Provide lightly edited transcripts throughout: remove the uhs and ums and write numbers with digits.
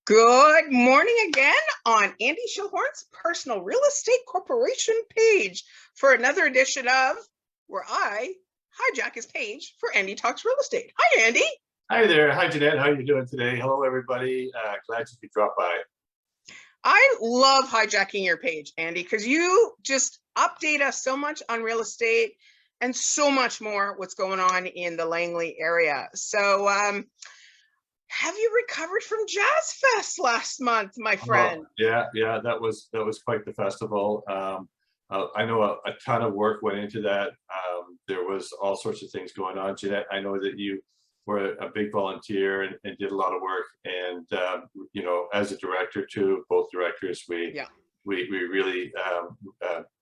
Good morning again on Andy Schildhorn's Personal Real Estate Corporation page for another edition of where I hijack his page for Andy Talks Real Estate. Hi, Andy. Hi there. Hi, Jeanette. How are you doing today? Hello, everybody. Glad you could drop by. I love hijacking your page, Andy, because you just update us so much on real estate and so much more what's going on in the Langley area. So, have you recovered from Jazz Fest last month, my friend? Yeah, that was quite the festival. I know a ton of work went into that. There was all sorts of things going on. Jeanette, I know that you were a big volunteer and did a lot of work. And you know, as a director too, both directors, we really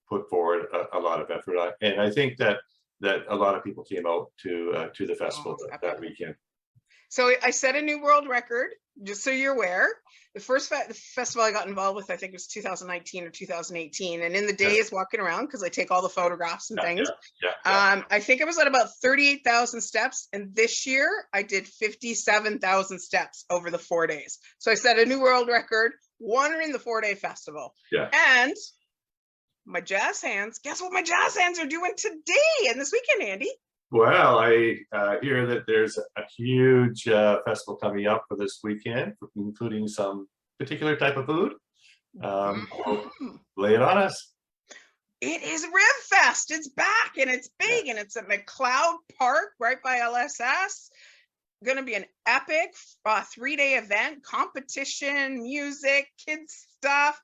put forward a lot of effort. And I think that a lot of people came out to the festival that weekend. So I set a new world record, just so you're aware. The first festival I got involved with, I think it was 2019 or 2018. And in the days walking around, because I take all the photographs and things, I think I was at about 38,000 steps. And this year I did 57,000 steps over the 4 days. So I set a new world record, wandering the 4-day festival. And my jazz hands, guess what my jazz hands are doing today and this weekend, Andy? Well, I hear that there's a huge festival coming up for this weekend, including some particular type of food. Lay it on us. It is Rib Fest. It's back and it's big and it's at McLeod Park right by LSS. Going to be an epic 3-day event, competition, music, kids stuff.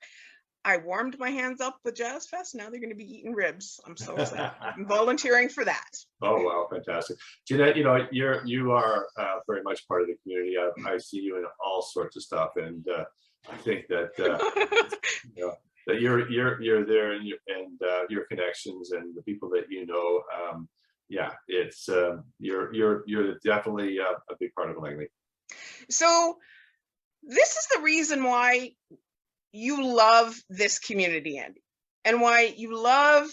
I warmed my hands up with Jazz Fest. Now they're going to be eating ribs. I'm so excited. I'm volunteering for that. Oh, wow. Fantastic. Jeanette, you know, you are very much part of the community. I see you in all sorts of stuff. And I think that, you know, that you're there and your connections and the people that you know. Yeah, it's you're definitely a big part of Langley. So this is the reason why you love this community, Andy, and why you love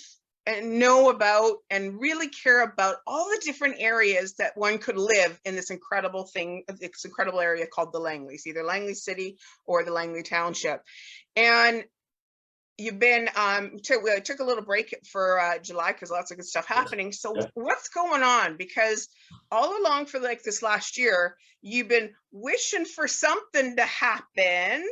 and know about and really care about all the different areas that one could live in this incredible area called the Langleys, either Langley City or the Langley Township. And you've been, took a little break for July because lots of good stuff happening. So what's going on? Because all along for like this last year, you've been wishing for something to happen.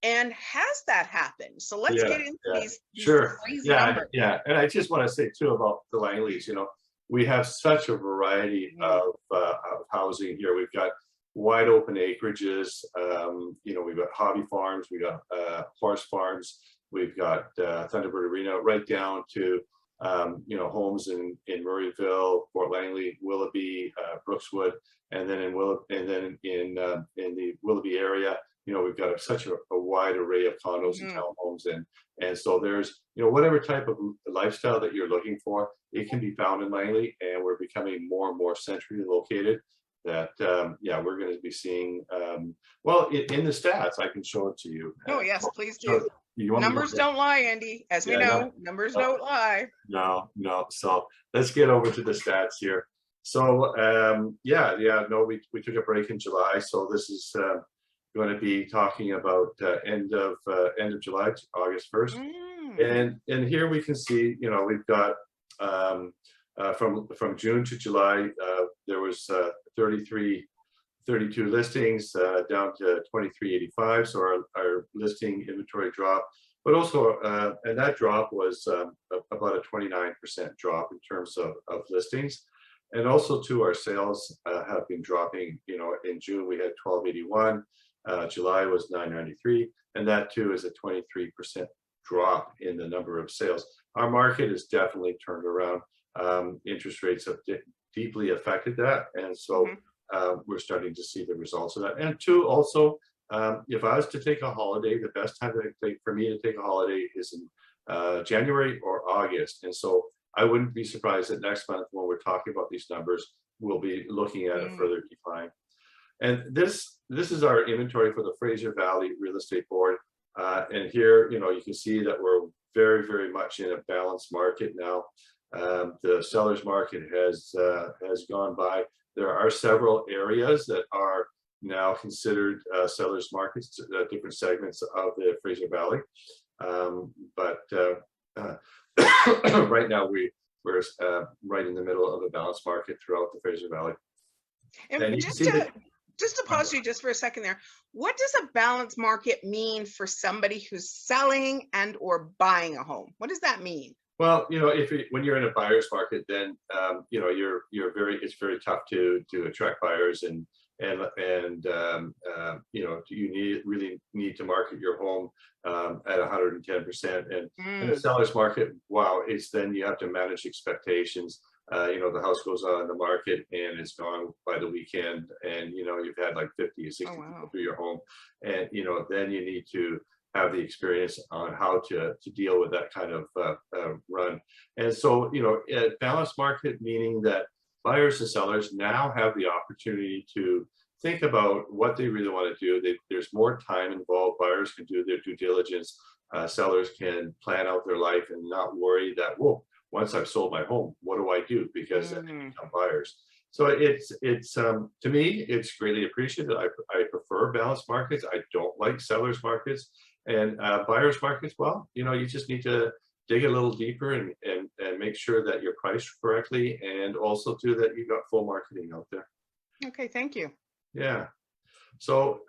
And has that happened? So let's get into these crazy numbers. Yeah. And I just want to say too about the Langleys, you know, we have such a variety of housing here. We've got wide open acreages. You know, we've got hobby farms, we got horse farms, we've got Thunderbird Arena, right down to you know, homes in Murrayville, Fort Langley, Willoughby, Brookswood, and then in the Willoughby area. You know, we've got such a wide array of condos and townhomes, and so there's, you know, whatever type of lifestyle that you're looking for, it can be found in Langley, and we're becoming more and more centrally located. That yeah, we're going to be seeing. Well, in the stats, I can show it to you. Oh yes, please do. Numbers don't lie, Andy, as we know. Numbers don't lie. No. So let's get over to the stats here. So no, we took a break in July, so this is. Going to be talking about end of July, August 1st, and here we can see, you know, we've got from June to July there was 32 listings down to 2385. So our listing inventory dropped, but also and that drop was about a 29% drop in terms of listings. And also too, our sales have been dropping. You know, in June we had 1281. July was 993, and that too is a 23% drop in the number of sales. Our market has definitely turned around. Interest rates have deeply affected that, and so we're starting to see the results of that. And two, also, if I was to take a holiday, the best time for me to take a holiday is in January or August, and so I wouldn't be surprised that next month when we're talking about these numbers, we'll be looking at a further decline. And this is our inventory for the Fraser Valley Real Estate Board. And here, you know, you can see that we're very, very much in a balanced market now. The seller's market has gone by. There are several areas that are now considered sellers markets, different segments of the Fraser Valley. But right now we're right in the middle of a balanced market throughout the Fraser Valley. And You can see that. just to pause you just for a second there, what does a balanced market mean for somebody who's selling and or buying a home? What does that mean? Well, when you're in a buyer's market, then it's very tough to attract buyers, and you really need to market your home at 110%. And in a seller's market, wow, it's then you have to manage expectations. The house goes on the market and it's gone by the weekend, and you've had like 50 or 60 people through your home, and then you need to have the experience on how to deal with that kind of run. And so a balanced market, meaning that buyers and sellers now have the opportunity to think about what they really want to do. There's more time involved. Buyers can do their due diligence. Sellers can plan out their life and not worry that, whoa, once I've sold my home, what do I do? Because they become buyers. So it's to me, it's greatly appreciated. I prefer balanced markets. I don't like sellers markets. And buyers markets, well, you just need to dig a little deeper and make sure that you're priced correctly, and also too that you got full marketing out there. Okay, thank you. Yeah. So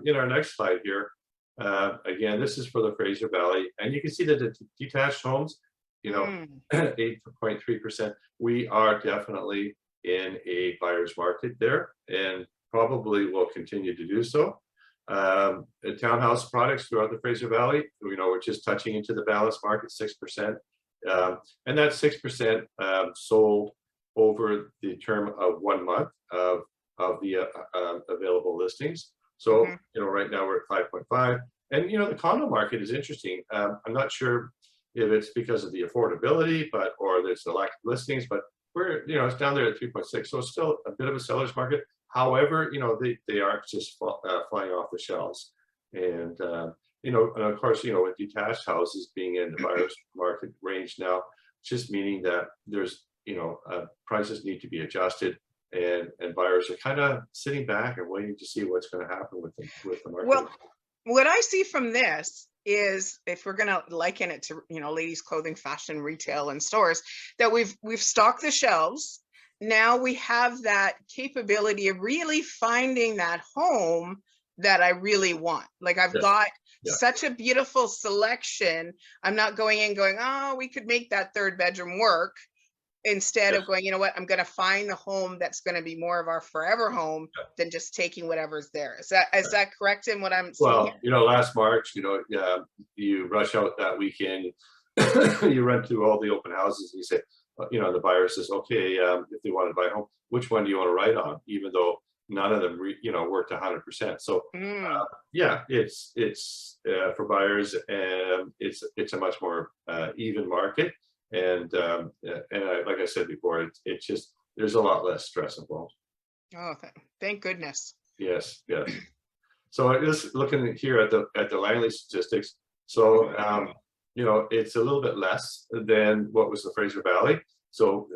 in our next slide here, again, this is for the Fraser Valley, and you can see that the detached homes, 8.3%. We are definitely in a buyer's market there, and probably will continue to do so. The townhouse products throughout the Fraser Valley, we're just touching into the balanced market, 6%, and that 6% sold over the term of 1 month of the available listings. So right now we're at 5.5, and the condo market is interesting. I'm not sure if it's because of the affordability, or there's the lack of listings, but we're it's down there at 3.6, so it's still a bit of a seller's market. However, they aren't just flying off the shelves, and and of course, with detached houses being in the buyer's market range now, just meaning that there's prices need to be adjusted, and buyers are kind of sitting back and waiting to see what's going to happen with the market. Well, what I see from this is, if we're going to liken it to ladies clothing, fashion, retail, and stores, that we've stocked the shelves. Now we have that capability of really finding that home that I really want. Like I've got such a beautiful selection. I'm not going in going, oh, we could make that third bedroom work. Instead of going, what, I'm going to find the home that's going to be more of our forever home than just taking whatever's there. Is that correct in what I'm saying? Well, last March, you rush out that weekend, you run through all the open houses, and you say, the buyer says, okay, if they want to buy a home, which one do you want to write on? Even though none of them, worked 100%. So it's for buyers, and it's a much more even market. And like I said before, it's just, there's a lot less stress involved. Oh, thank goodness. Yes. So just looking here at the Langley statistics, so it's a little bit less than what was the Fraser Valley. So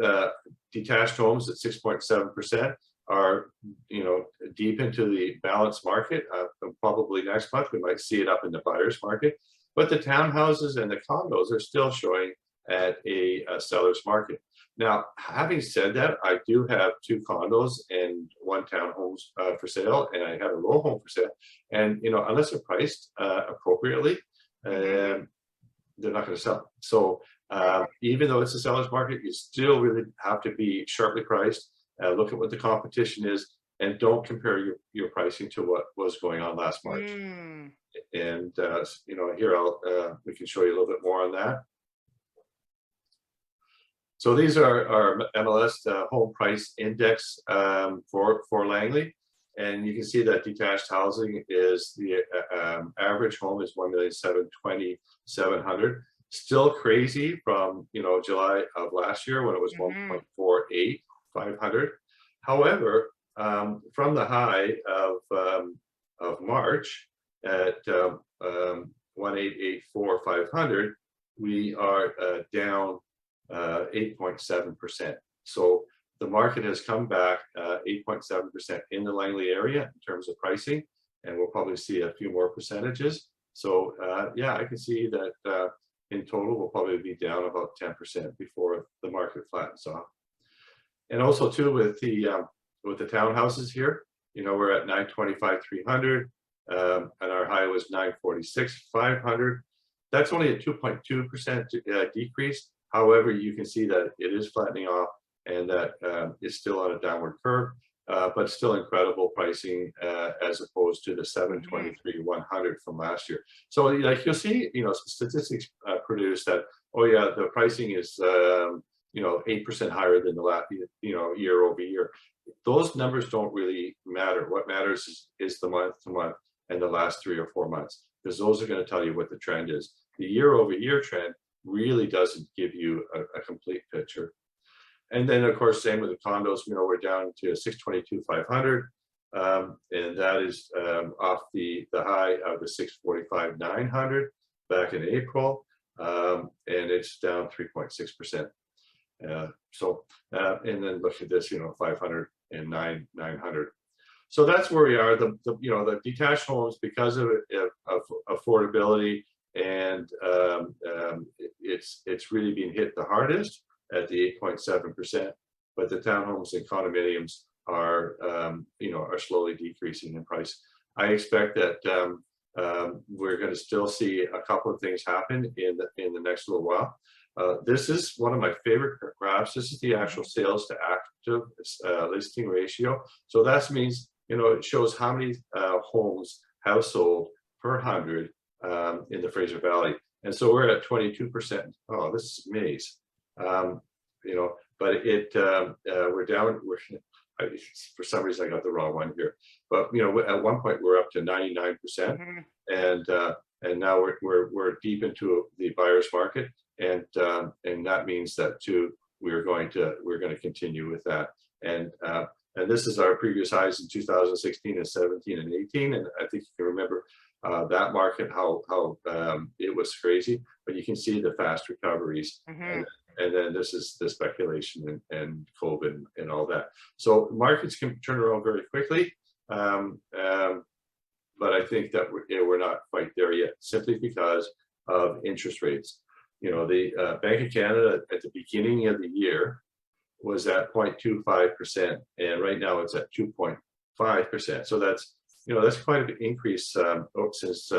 detached homes at 6.7% are deep into the balanced market. Probably next month we might see it up in the buyer's market, but the townhouses and the condos are still showing at a seller's market. Now, having said that, I do have 2 condos and 1 townhomes for sale, and I have a row home for sale. And unless they're priced appropriately, they're not going to sell. So even though it's a seller's market, you still really have to be sharply priced. Look at what the competition is, and don't compare your pricing to what was going on last March. And here we can show you a little bit more on that. So these are our MLS home price index for Langley, and you can see that detached housing is the average home is 1,720,700. Still crazy from July of last year when it was 1.48,500. However, from the high of March at 1,884,500, we are down 8.7%. So the market has come back 8.7% in the Langley area in terms of pricing, and we'll probably see a few more percentages. So yeah, I can see that in total we'll probably be down about 10% before the market flattens off. And also too with the townhouses here, you know, we're at 925,300, and our high was 946,500. That's only a 2.2% decrease. However, you can see that it is flattening off, and that is still on a downward curve, but still incredible pricing as opposed to the 723,100 from last year. So like you'll see, you know, statistics produce that, oh yeah, the pricing is you know, 8% higher than the last, you know, year over year. Those numbers don't really matter. What matters is the month to month and the last 3 or 4 months, because those are going to tell you what the trend is. The year over year trend really doesn't give you a complete picture. And then of course, same with the condos, you know, we're down to 622,500, and that is off the high of the 645,900 back in April, and it's down 3.6%. And then look at this, you know, 509, 900. So that's where we are. The you know, the detached homes, because of affordability, and it's really been hit the hardest at the 8.7%. But the townhomes and condominiums are you know, are slowly decreasing in price. I expect that we're going to still see a couple of things happen in the next little while. This is one of my favorite graphs. This is the actual sales to active listing ratio. So that means, you know, it shows how many homes have sold per 100 in the Fraser Valley. And so we're at 22%. Oh, this is amazing. You know, but we're down. For some reason I got the wrong one here. But you know, at one point we're up to 99%, and now we're deep into the buyer's market. And that means that too, we're going to continue with that. And this is our previous highs in 2016 and 17 and 18. And I think you can remember that market, how it was crazy, but you can see the fast recoveries. And then this is the speculation and COVID and all that. So markets can turn around very quickly. But I think that we're not quite there yet, simply because of interest rates. You know, the Bank of Canada at the beginning of the year was at 0.25%, and right now it's at 2.5%. So that's, you know, that's quite an increase since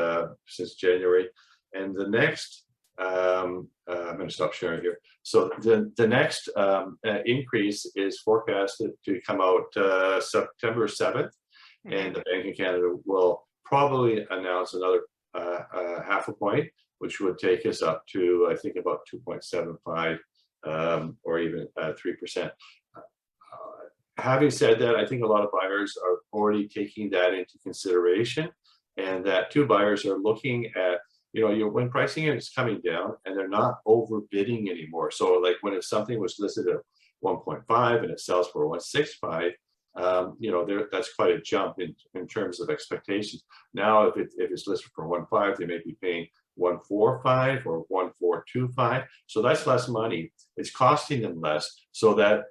January. And the next, I'm going to stop sharing here. So the next increase is forecasted to come out September 7th, and the Bank of Canada will probably announce another half a point, which would take us up to, I think, about 2.75 or even 3%. Having said that, I think a lot of buyers are already taking that into consideration, and that two buyers are looking at, you know, when pricing is coming down and they're not overbidding anymore. So like when if something was listed at 1.5 and it sells for 1.65, you know, that's quite a jump in terms of expectations. Now, if it's listed for 1.5, they may be paying 1.45 or 1.425. So that's less money. It's costing them less. So that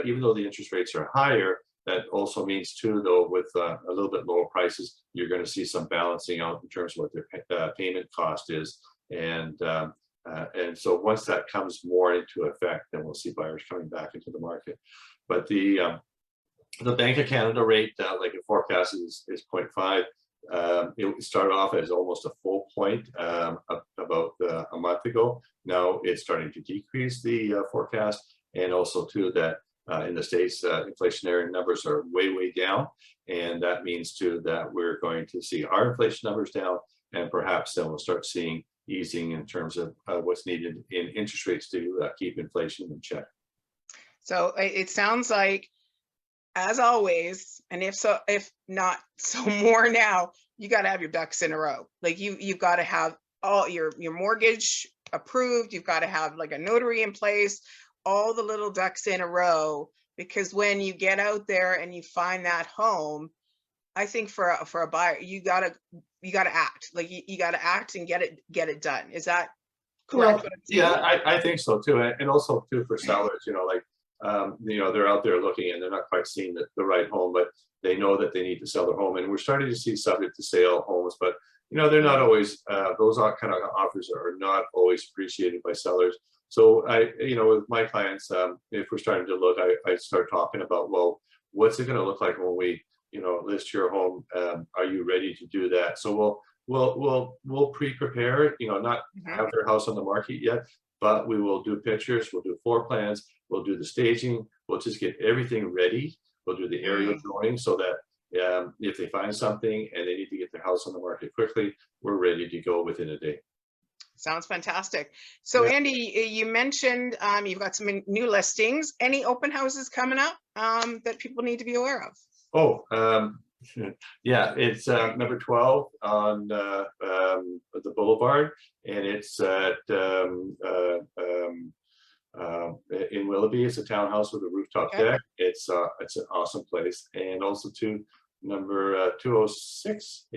even though the interest rates are higher, that also means too, though, with a little bit lower prices, you're going to see some balancing out in terms of what their payment cost is. And so once that comes more into effect, then we'll see buyers coming back into the market. But the Bank of Canada rate, like it forecasts, is 0.5. It started off as almost a full point about a month ago. Now it's starting to decrease the forecast, and also too that in the States, inflationary numbers are way down, and that means too that we're going to see our inflation numbers down, and perhaps then we'll start seeing easing in terms of what's needed in interest rates to keep inflation in check. So it sounds like, as always, and if not so more now, you got to have your ducks in a row. Like you've got to have all your mortgage approved. You've got to have like a notary in place, all the little ducks in a row, because when you get out there and you find that home, I think for a buyer, you gotta act. Like you gotta act and get it done. Is that correct? Well, yeah, I think so too, and also too for sellers. You know, like they're out there looking and they're not quite seeing the right home, but they know that they need to sell their home. And we're starting to see subject to sale homes, but they're not always, those kind of offers are not always appreciated by sellers. So with my clients, if we're starting to look, I start talking about, well, what's it going to look like when we, list your home? Are you ready to do that? So we'll pre-prepare, not have their house on the market yet, but we will do pictures, we'll do floor plans, we'll do the staging, we'll just get everything ready. We'll do the aerial drawing so that if they find something and they need to get their house on the market quickly, we're ready to go within a day. Sounds fantastic. So Yeah. Andy, you mentioned you've got some new listings. Any open houses coming up that people need to be aware of? Oh, yeah, it's number 12 on the Boulevard, and it's at in Willoughby. It's a townhouse with a rooftop deck. It's an awesome place. And also to number 206,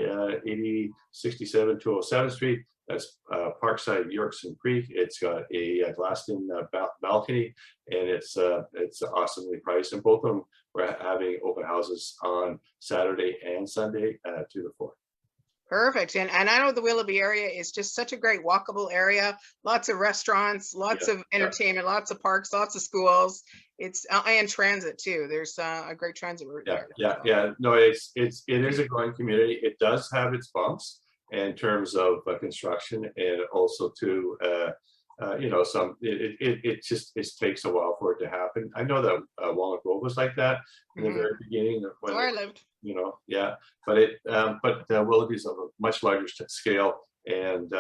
67 207 Street. That's Parkside, Yorkson Creek. It's got a glassed-in balcony, and it's awesomely priced. And both of them, we're having open houses on Saturday and Sunday 2 to 4. Perfect. And I know the Willoughby area is just such a great walkable area. Lots of restaurants, lots of entertainment, lots of parks, lots of schools. It's and transit too. There's a great transit route there. Yeah. No, it is a growing community. It does have its bumps in terms of construction, and also to it takes a while for it to happen. I know that Walnut Grove was like that in the very beginning when where I lived. But Willoughby's of a much larger scale, and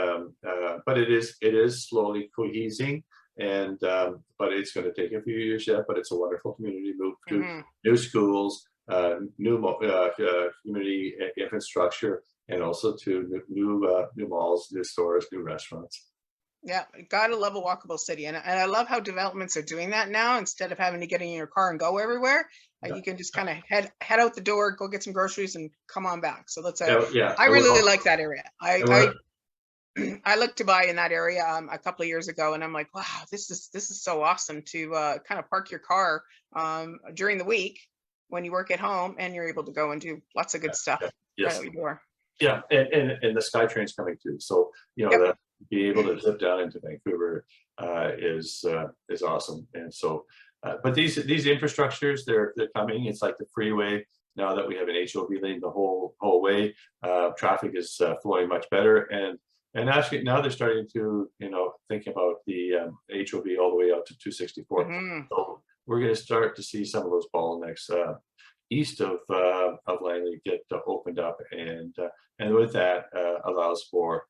but it is slowly cohesing, and but it's going to take a few years yet. But it's a wonderful community. Move to new schools, new community infrastructure, and also to new malls, new stores, new restaurants. Yeah, gotta love a walkable city, and I love how developments are doing that now. Instead of having to get in your car and go everywhere, you can just kind of head out the door, go get some groceries, and come on back. So that's I really like that area. I looked to buy in that area a couple of years ago, and I'm like, wow, this is so awesome to kind of park your car during the week when you work at home, and you're able to go and do lots of good stuff. Yes. Right out your door. Yeah, and the SkyTrain's coming too. So that be able to zip down into Vancouver is awesome. And so, but these infrastructures, they're coming. It's like the freeway now that we have an HOV lane the whole way. Traffic is flowing much better, and actually now they're starting to think about the HOV all the way out to 264. So we're going to start to see some of those bottlenecks east of Langley get opened up, and with that allows for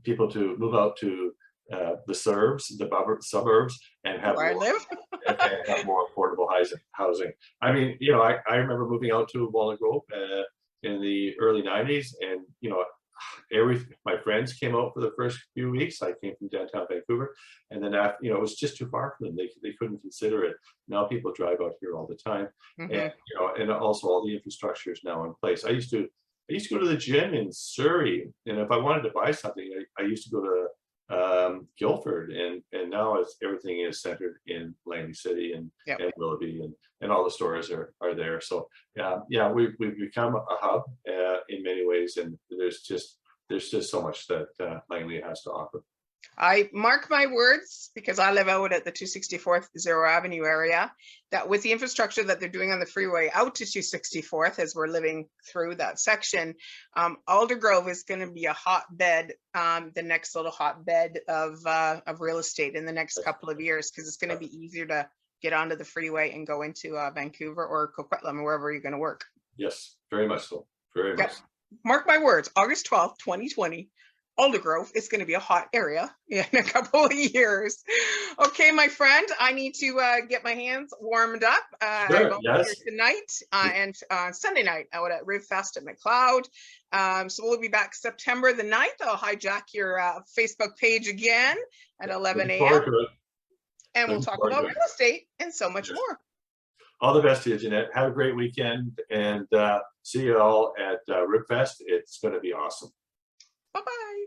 people to move out to the suburbs, and have where I live. and have more affordable housing. I mean, I remember moving out to Walnut Grove in the early 90s, and my friends came out for the first few weeks. I came from downtown Vancouver, and then after, it was just too far for them. They couldn't consider it. Now people drive out here all the time, and and also all the infrastructure is now in place. I used to go to the gym in Surrey, and if I wanted to buy something, I used to go to Guildford, and now everything is centered in Langley City and Willoughby, and all the stores are there. So we've become a hub in many ways, and there's just so much that Langley has to offer. I mark my words, because I live out at the 264th Zero Avenue area, that with the infrastructure that they're doing on the freeway out to 264th, as we're living through that section, Aldergrove is going to be a hotbed, the next little hotbed of real estate in the next couple of years, because it's going to be easier to get onto the freeway and go into Vancouver or Coquitlam or wherever you're going to work. Yes, very much so. Very much. Mark my words, August 12th, 2020. Aldergrove is going to be a hot area in a couple of years. Okay, my friend, I need to get my hands warmed up. Sure, here tonight and Sunday night out at Riv Fest at McLeod. So we'll be back September the 9th. I'll hijack your Facebook page again at 11 a.m. And we'll talk about real estate and so much more. All the best to you, Jeanette. Have a great weekend, and see you all at Riv Fest. It's going to be awesome. Bye-bye.